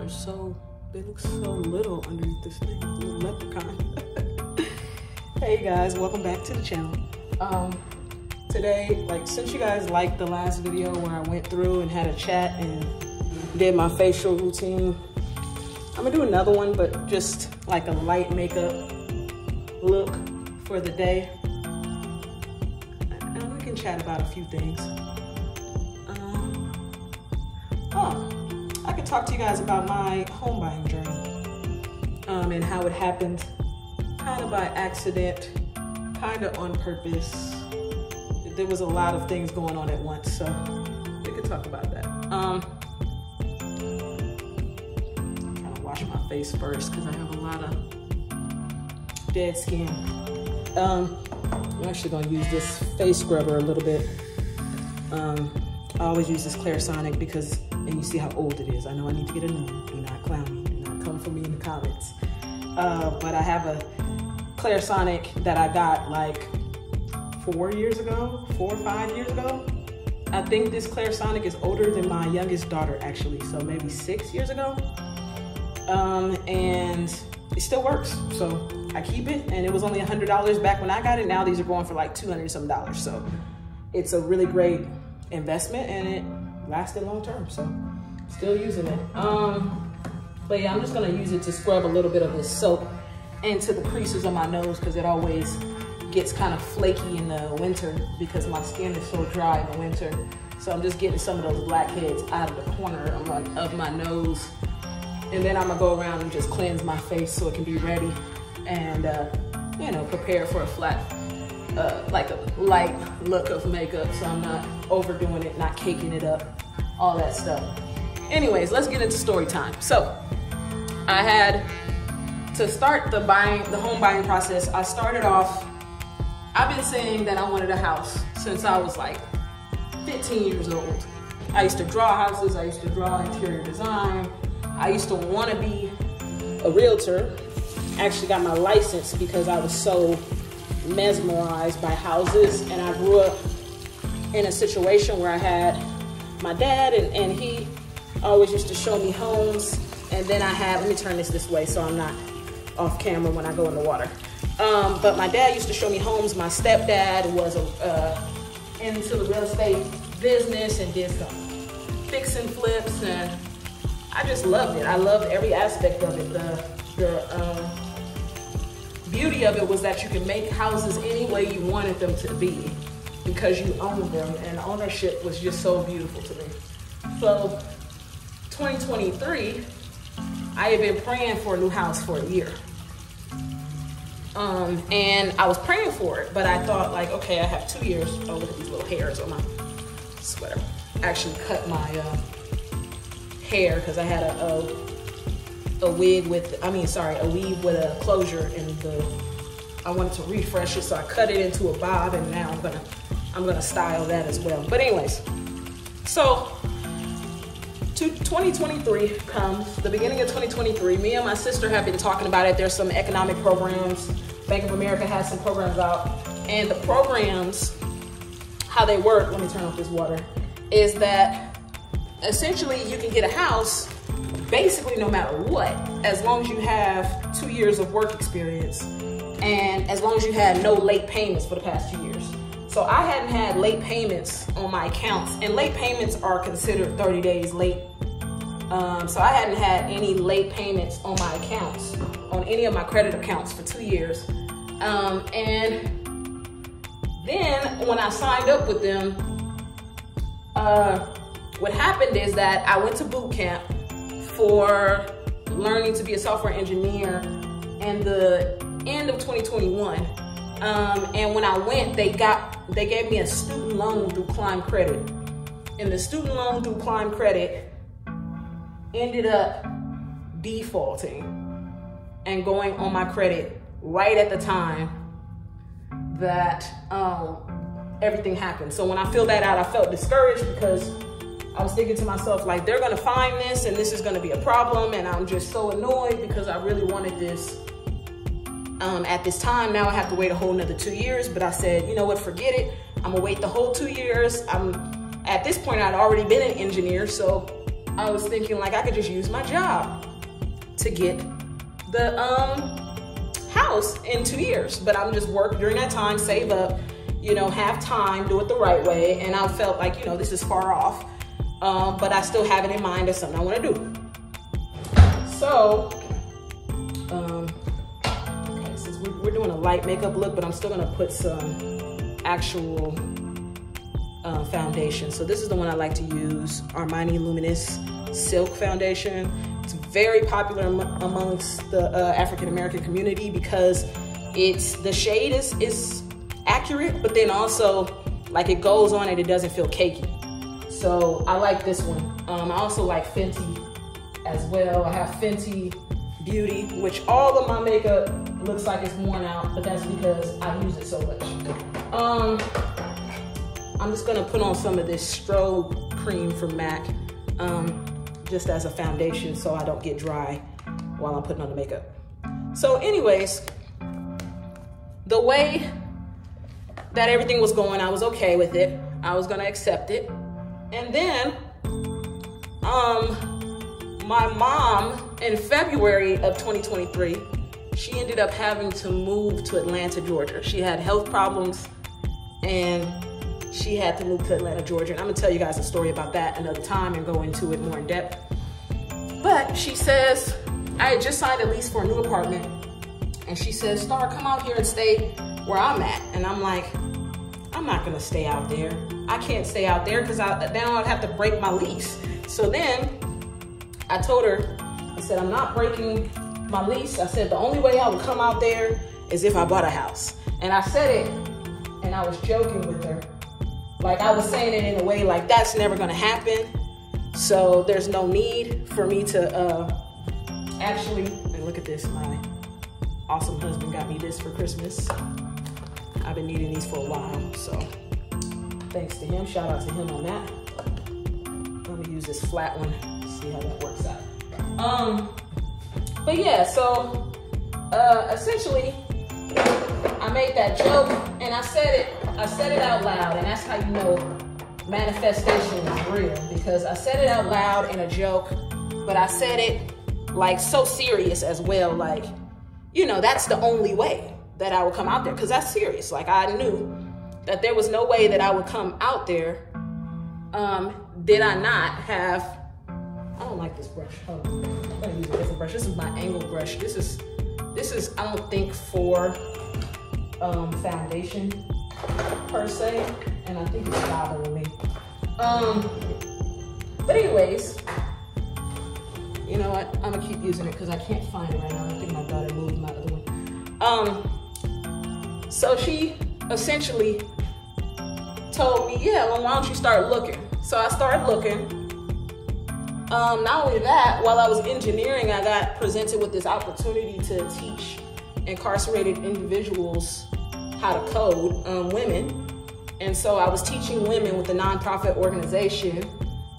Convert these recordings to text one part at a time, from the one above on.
they look so little underneath this thing, little leprechaun. Hey guys, welcome back to the channel. Today, since you guys liked the last video where I went through and had a chat and did my facial routine, I'm gonna do another one, but just like a light makeup look for the day. And we can chat about a few things. I could talk to you guys about my home buying journey and how it happened kind of by accident, kind of on purpose. There was a lot of things going on at once, so we could talk about that. Kind of wash my face first because I have a lot of dead skin. I'm actually gonna use this face scrubber a little bit. I always use this Clarisonic because, and you see how old it is. I know I need to get a new one. Do not clown me. Do not come for me in the comments. But I have a Clarisonic that I got like 4 or 5 years ago. I think this Clarisonic is older than my youngest daughter actually, so maybe 6 years ago. And it still works, so I keep it. And it was only $100 back when I got it. Now these are going for like $200 some dollars. So it's a really great investment and it lasted long term, so still using it. But yeah, I'm just gonna use it to scrub a little bit of this soap into the creases of my nose because it always gets kind of flaky in the winter because my skin is so dry in the winter. So I'm just getting some of those blackheads out of the corner of my nose. And then I'm gonna go around and just cleanse my face so it can be ready and you know, prepare for a flat, like a light look of makeup, so I'm not overdoing it, not caking it up, all that stuff. Anyways, let's get into story time. So I had to start the home buying process. I started off, I've been saying that I wanted a house since I was like 15 years old. I used to draw houses, I used to draw interior design. I used to want to be a realtor. I actually got my license because I was so mesmerized by houses, and I grew up in a situation where I had my dad and he always used to show me homes, and then I had, let me turn this way so I'm not off camera when I go in the water. But my dad used to show me homes. My stepdad was into the real estate business and did some fix and flips, and I just loved it. I loved every aspect of it. The beauty of it was that you can make houses any way you wanted them to be because you owned them, and ownership was just so beautiful to me. So 2023, I had been praying for a new house for a year. And I was praying for it, but I thought like, okay, I have 2 years. Oh, look at these little hairs on my sweater. I actually cut my hair because I had a weave with a closure, and I wanted to refresh it, so I cut it into a bob, and now I'm gonna style that as well. But anyways, so 2023 comes, the beginning of 2023, me and my sister have been talking about it. There's some economic programs. Bank of America has some programs out, and the programs, how they work, let me turn off this water, is that essentially you can get a house basically no matter what, as long as you have 2 years of work experience and as long as you had no late payments for the past 2 years. So I hadn't had late payments on my accounts, and late payments are considered 30 days late. So I hadn't had any late payments on my accounts, on any of my credit accounts for 2 years. And then when I signed up with them, what happened is that I went to boot camp for learning to be a software engineer in the end of 2021. And when I went, they gave me a student loan through Climb Credit. And the student loan through Climb Credit ended up defaulting and going on my credit right at the time that everything happened. So when I filled that out, I felt discouraged because I was thinking to myself, like, they're gonna find this and this is gonna be a problem, and I'm just so annoyed because I really wanted this at this time. Now I have to wait a whole nother 2 years, but I said, you know what, forget it. I'm gonna wait the whole 2 years. At this point, I'd already been an engineer, so I was thinking like I could just use my job to get the house in 2 years, but I'm just work during that time, save up, you know, have time, do it the right way. And I felt like, you know, this is far off, but I still have it in mind as something I want to do. So, okay, since we're doing a light makeup look, but I'm still gonna put some actual foundation. So this is the one I like to use, Armani Luminous Silk Foundation. It's very popular amongst the African American community because the shade is accurate, but then also like it goes on and it doesn't feel cakey. So I like this one. I also like Fenty as well. I have Fenty Beauty, which all of my makeup looks like it's worn out, but that's because I use it so much. I'm just gonna put on some of this strobe cream from MAC, just as a foundation so I don't get dry while I'm putting on the makeup. So anyways, the way that everything was going, I was okay with it. I was gonna accept it. And then, my mom in February of 2023, she ended up having to move to Atlanta, Georgia. She had health problems and she had to move to Atlanta, Georgia. And I'm gonna tell you guys a story about that another time and go into it more in depth. But she says, I had just signed a lease for a new apartment. And she says, Star, come out here and stay where I'm at. And I'm like, I'm not gonna stay out there. I can't stay out there because then I'd have to break my lease. So then I told her, I said, I'm not breaking my lease. I said, the only way I would come out there is if I bought a house. And I said it, and I was joking with her. Like I was saying it in a way like that's never gonna happen. So there's no need for me to actually, and look at this, my awesome husband got me this for Christmas. I've been needing these for a while, so thanks to him, shout out to him on that. I'm gonna use this flat one, see how that works out. But yeah, so essentially, I made that joke and I said it out loud, and that's how you know manifestation is real, because I said it out loud in a joke, but I said it like so serious as well, like, you know, that's the only way that I would come out there, because that's serious. Like I knew that there was no way that I would come out there did I not have, I don't like this brush, hold on, I'm gonna use a different brush. This is my angle brush. This is I don't think for foundation per se, and I think it's bothering me. But anyways, you know what? I'm gonna keep using it because I can't find it right now. I think my daughter moved my other one. So she essentially told me, yeah, well, why don't you start looking? So I started looking. Not only that, while I was engineering, I got presented with this opportunity to teach incarcerated individuals how to code, women. And so I was teaching women with a nonprofit organization.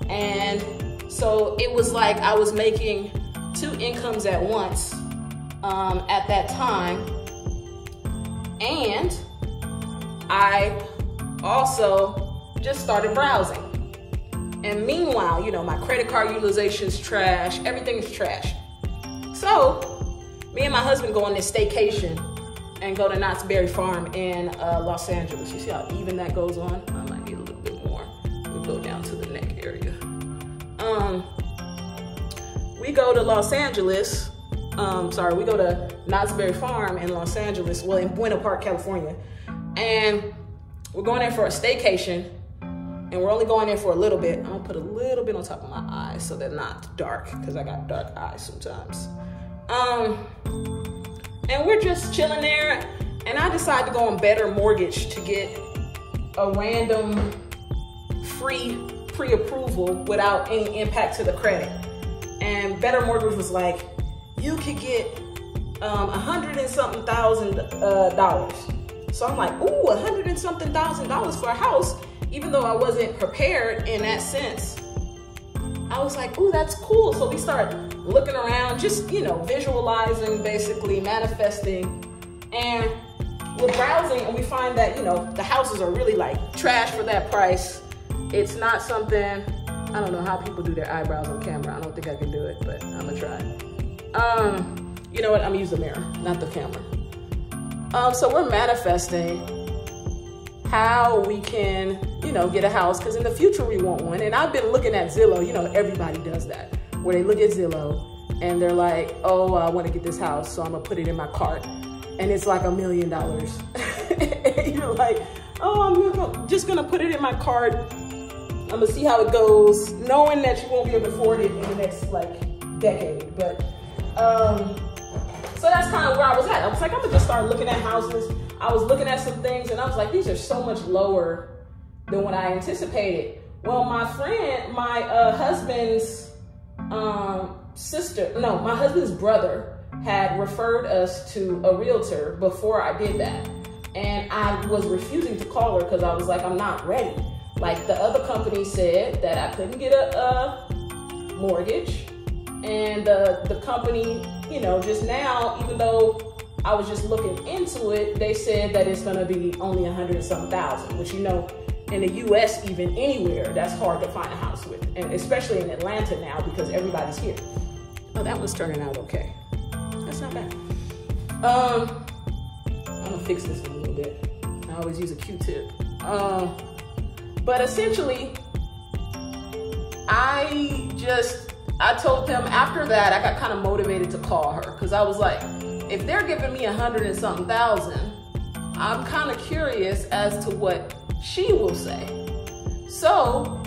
And so it was like I was making 2 incomes at once at that time. And I also just started browsing. And meanwhile, you know, my credit card utilization's trash, everything is trash. So me and my husband go on this staycation and go to Knott's Berry Farm in Los Angeles. You see how even that goes on? I might need a little bit more. We'll go down to the neck area. We go to Los Angeles. We go to Knott's Berry Farm in Los Angeles, well, in Buena Park, California. And we're going there for a staycation. And we're only going there for a little bit. I'm gonna put a little bit on top of my eyes so they're not dark, because I got dark eyes sometimes. And we're just chilling there, and I decided to go on Better Mortgage to get a random free pre-approval without any impact to the credit. And Better Mortgage was like, you could get $100 and something thousand dollars. So I'm like, ooh, $100 and something thousand for a house. Even though I wasn't prepared in that sense, I was like, ooh, that's cool. So we started looking around, just, you know, visualizing, basically manifesting. And we're browsing and we find that, you know, the houses are really like trash for that price. It's not something I don't know how people do their eyebrows on camera. I don't think I can do it, but I'm gonna try. You know what? I'm gonna use the mirror, not the camera. So we're manifesting how we can, you know, get a house, because in the future we want one. And I've been looking at Zillow. You know, everybody does that, where they look at Zillow and they're like, oh, I want to get this house, so I'm gonna put it in my cart, and it's like $1 million. And you're like, oh, I'm just gonna put it in my cart. I'm gonna see how it goes, knowing that you won't be able to afford it in the next like decade. But so that's kind of where I was at. I was like, I'm gonna just start looking at houses. I was looking at some things and I was like, these are so much lower than what I anticipated. Well, my friend, my husband's my husband's brother had referred us to a realtor before I did that. And I was refusing to call her because I was like, I'm not ready. Like, the other company said that I couldn't get a mortgage. And the company, you know, just now, even though I was just looking into it, they said that it's gonna be only 100-some-thousand, which, you know, in the US, even anywhere, that's hard to find a house with. And especially in Atlanta now, because everybody's here. Oh, that one's turning out okay. That's not bad. I'm gonna fix this one a little bit. I always use a Q-tip. But essentially, I told them after that, I got kind of motivated to call her, because I was like, if they're giving me 100-and-something-thousand, I'm kind of curious as to what she will say. So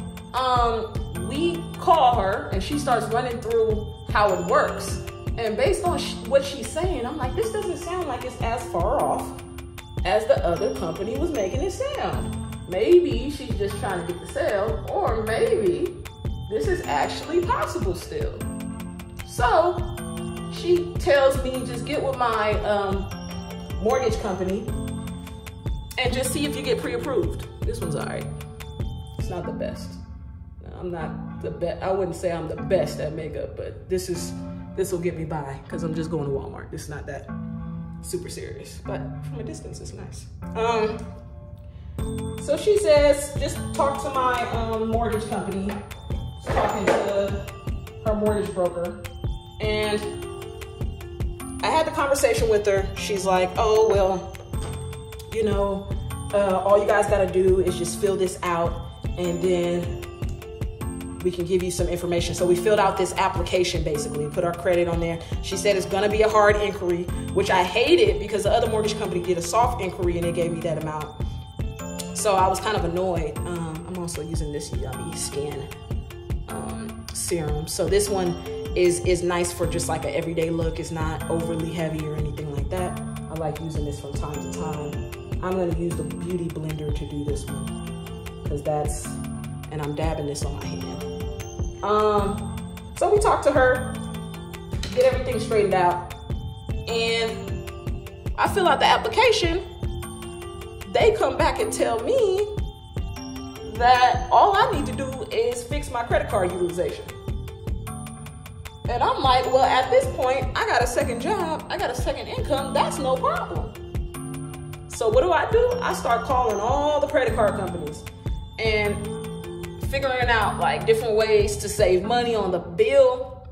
we call her and she starts running through how it works. And based on what she's saying, I'm like, this doesn't sound like it's as far off as the other company was making it sound. Maybe she's just trying to get the sale, or maybe this is actually possible still. So she tells me, just get with my mortgage company and just see if you get pre-approved. This one's all right. It's not the best. I'm not the best. I wouldn't say I'm the best at makeup, but this will get me by, because I'm just going to Walmart. It's not that super serious, but from a distance, it's nice. So she says, just talk to my mortgage company. Talking to her mortgage broker, and I had the conversation with her. She's like, oh, well, you know, all you guys got to do is just fill this out, and then we can give you some information. So we filled out this application, basically, put our credit on there. She said it's going to be a hard inquiry, which I hated, because the other mortgage company did a soft inquiry and they gave me that amount. So I was kind of annoyed. I'm also using this Yummy Skin serum. So this one is nice for just like an everyday look. It's not overly heavy or anything like that. I like using this from time to time. I'm gonna use the Beauty Blender to do this one, because and I'm dabbing this on my hand. So we talked to her, get everything straightened out, and I fill out the application. They come back and tell me that all I need to do is fix my credit card utilization. And I'm like, well, at this point, I got a second job, I got a second income, that's no problem. So what do? I start calling all the credit card companies and figuring out like different ways to save money on the bill,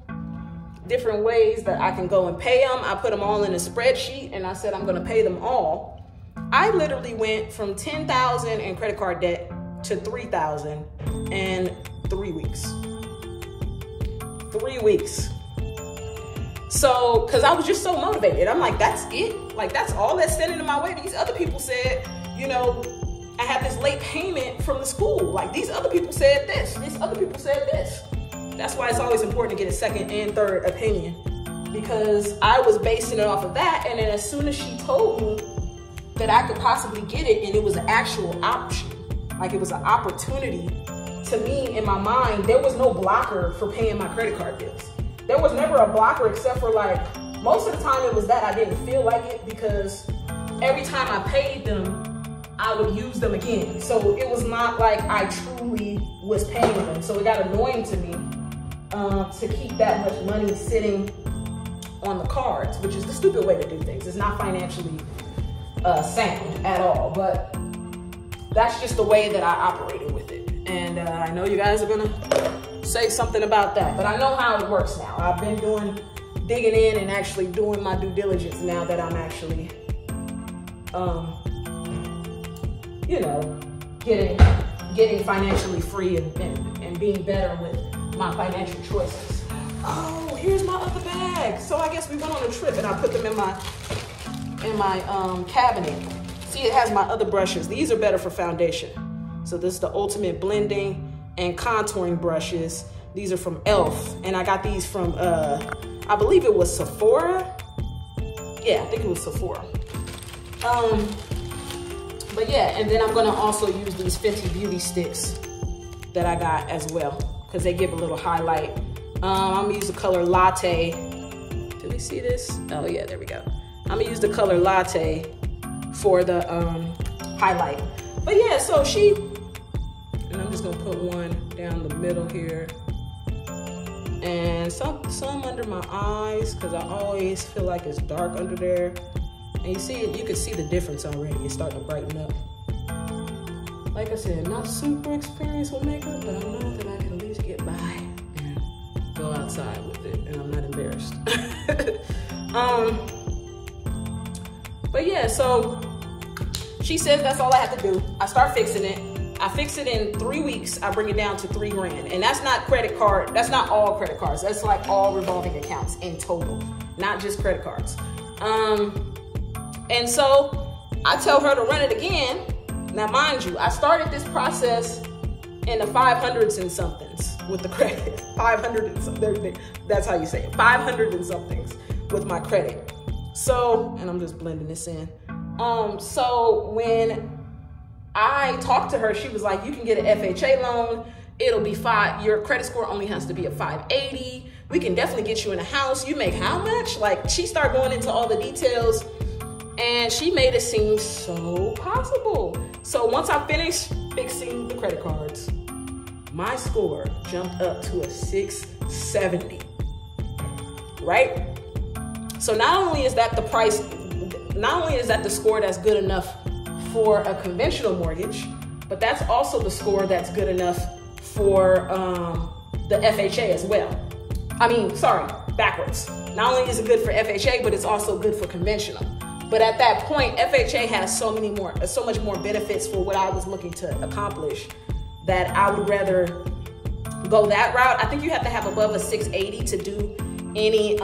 different ways that I can go and pay them. I put them all in a spreadsheet and I said, I'm gonna pay them all. I literally went from $10,000 in credit card debt to $3,000 in 3 weeks. 3 weeks. So, because I was just so motivated. I'm like, that's it? Like, that's all that's standing in my way? These other people said, you know, I have this late payment from the school. Like, these other people said this. These other people said this. That's why it's always important to get a second and third opinion, because I was basing it off of that. And then as soon as she told me that I could possibly get it, and it was an actual option, like it was an opportunity, to me, in my mind, there was no blocker for paying my credit card bills. There was never a blocker, except for like, most of the time it was that I didn't feel like it, because every time I paid them, I would use them again. So it was not like I truly was paying them. So it got annoying to me to keep that much money sitting on the cards, which is the stupid way to do things. It's not financially sound at all, but that's just the way that I operated with it. And I know you guys are gonna say something about that, but I know how it works now. I've been digging in and actually doing my due diligence now that I'm actually, you know, getting financially free and being better with my financial choices. Oh, here's my other bag. So I guess we went on a trip and I put them in my cabinet. See, it has my other brushes. These are better for foundation. So this is the Ultimate Blending and Contouring brushes. These are from e.l.f. and I got these from, I believe it was Sephora. Yeah, I think it was Sephora. But yeah, and then I'm gonna also use these Fenty Beauty sticks that I got as well, because they give a little highlight. I'm gonna use the color Latte. Do we see this? Oh yeah, there we go. I'm gonna use the color Latte for the highlight. But yeah, so and I'm just gonna put one down the middle here. And some under my eyes, because I always feel like it's dark under there. And you see it, you can see the difference already. It's starting to brighten up. Like I said, not super experienced with makeup, but I know that I can at least get by and go outside with it, and I'm not embarrassed. But yeah, so she says that's all I have to do. I start fixing it. I fix it in 3 weeks. I bring it down to $3 grand. And that's not credit card. That's not all credit cards. That's like all revolving accounts in total, not just credit cards. And so I tell her to run it again. Now, mind you, I started this process in the 500s and somethings with the credit. 500 and something. That's how you say it. 500 and somethings with my credit. So, and I'm just blending this in. So when I talked to her, she was like, you can get an FHA loan. It'll be your credit score only has to be a 580. We can definitely get you in a house. You make how much? Like, she started going into all the details and she made it seem so possible. So once I finished fixing the credit cards, my score jumped up to a 670, right? So not only is that the score that's good enough for a conventional mortgage, but that's also the score that's good enough for the FHA as well. I mean, sorry, backwards. Not only is it good for FHA, but it's also good for conventional. But at that point, FHA has so much more benefits for what I was looking to accomplish that I would rather go that route. I think you have to have above a 680 to do any,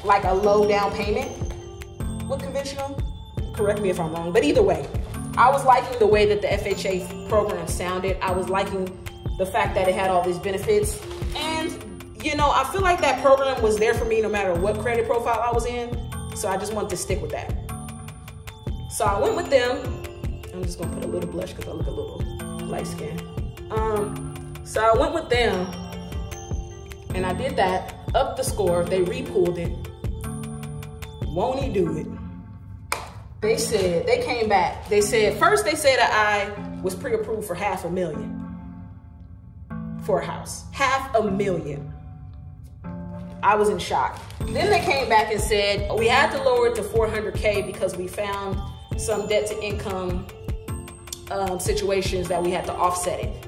like a low down payment with conventional. Correct me if I'm wrong, but either way, I was liking the way that the FHA program sounded. I was liking the fact that it had all these benefits. And, you know, I feel like that program was there for me no matter what credit profile I was in. So I just wanted to stick with that. So I went with them. I'm just gonna put a little blush because I look a little light skinned. So I went with them and I did that, upped the score. They repulled it. Won't he do it? They came back. They said, first they said that I was pre-approved for $500,000 for a house. $500,000. I was in shock. Then they came back and said, we had to lower it to $400K because we found some debt to income situations that we had to offset it.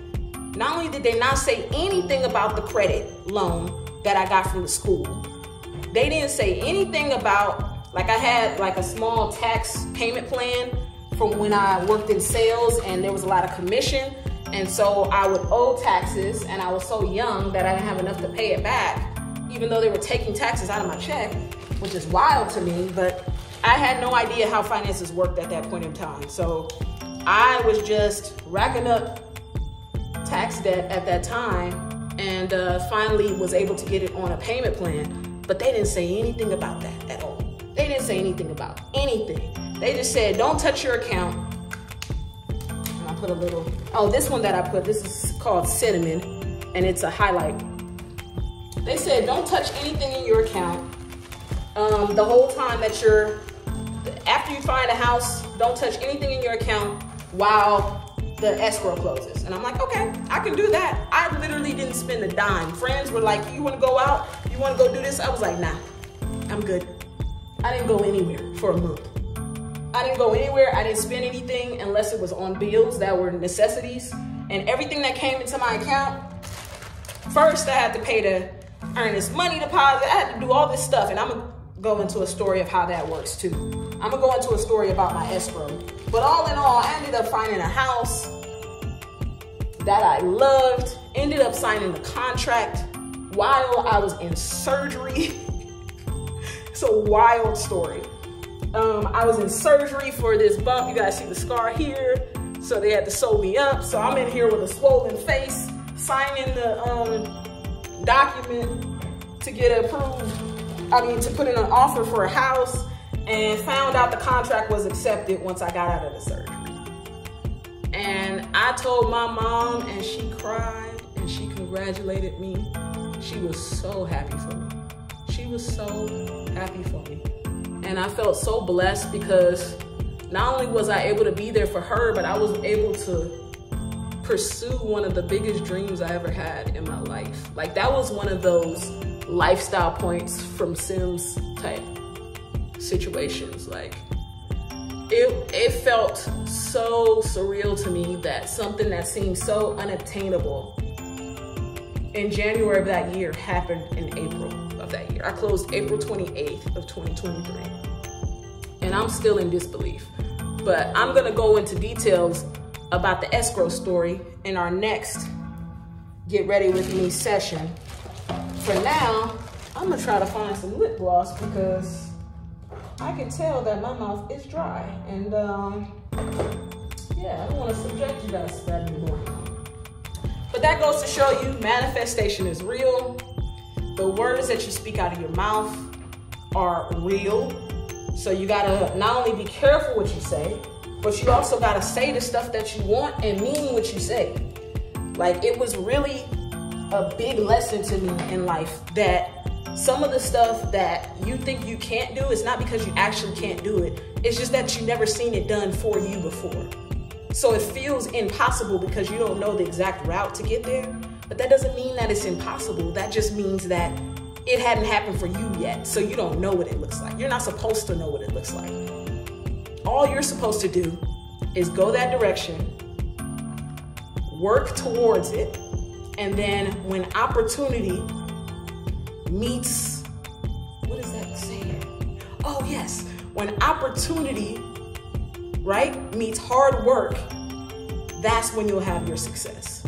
Not only did they not say anything about the credit loan that I got from the school, they didn't say anything about, like I had like a small tax payment plan from when I worked in sales and there was a lot of commission. And so I would owe taxes and I was so young that I didn't have enough to pay it back, even though they were taking taxes out of my check, which is wild to me, but I had no idea how finances worked at that point in time. So I was just racking up tax debt at that time and finally was able to get it on a payment plan, but they didn't say anything about that at all. They didn't say anything about anything. They just said, don't touch your account. And I put a little, oh, this one that I put, this is called Cinnamon and it's a highlight. They said, don't touch anything in your account. The whole time that after you find a house, don't touch anything in your account while the escrow closes. And I'm like, okay, I can do that. I literally didn't spend a dime. Friends were like, you wanna go out? You wanna go do this? I was like, nah, I'm good. I didn't go anywhere for a month. I didn't go anywhere. I didn't spend anything unless it was on bills that were necessities. And everything that came into my account, first I had to pay to earn this money deposit. I had to do all this stuff. And I'm gonna go into a story of how that works too. I'm gonna go into a story about my escrow. But all in all, I ended up finding a house that I loved, ended up signing the contract while I was in surgery. It's a wild story. I was in surgery for this bump. You guys see the scar here. So they had to sew me up. So I'm in here with a swollen face, signing the document to get approved. To put in an offer for a house, and found out the contract was accepted once I got out of the surgery. And I told my mom, and she cried and she congratulated me. She was so happy for me. She was so happy for me. And I felt so blessed because not only was I able to be there for her, but I was able to pursue one of the biggest dreams I ever had in my life. Like, that was one of those lifestyle points from Sims type situations. Like, it felt so surreal to me that something that seemed so unobtainable in January of that year happened in April of that year. I closed April 28th of 2023. And I'm still in disbelief. But I'm gonna go into details about the escrow story in our next Get Ready With Me session. For now, I'm gonna try to find some lip gloss because I can tell that my mouth is dry. And yeah, I don't wanna subject you guys to that anymore. But that goes to show you manifestation is real. The words that you speak out of your mouth are real. So you gotta not only be careful what you say, but you also gotta say the stuff that you want and mean what you say. Like, it was really a big lesson to me in life that some of the stuff that you think you can't do, it's not because you actually can't do it. It's just that you've never seen it done for you before. So it feels impossible because you don't know the exact route to get there. But that doesn't mean that it's impossible. That just means that it hadn't happened for you yet. So you don't know what it looks like. You're not supposed to know what it looks like. All you're supposed to do is go that direction, work towards it, and then when opportunity meets, what is that saying? Oh yes, when opportunity, right, meets hard work, that's when you'll have your success.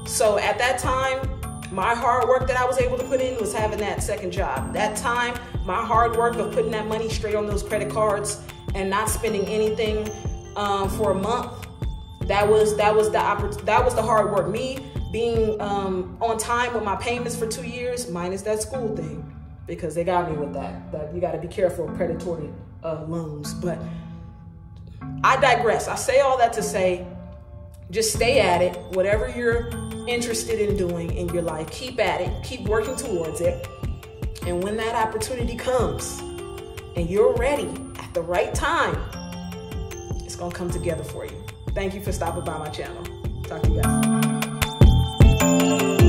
So at that time, my hard work that I was able to put in was having that second job. That time, my hard work of putting that money straight on those credit cards and not spending anything for a month, that was the hard work. Me being on time with my payments for 2 years, minus that school thing, because they got me with that you got to be careful of predatory loans. But I digress. I say all that to say, just stay at it. Whatever you're interested in doing in your life, keep at it, keep working towards it. And when that opportunity comes and you're ready at the right time, it's gonna come together for you. Thank you for stopping by my channel. Talk to you guys.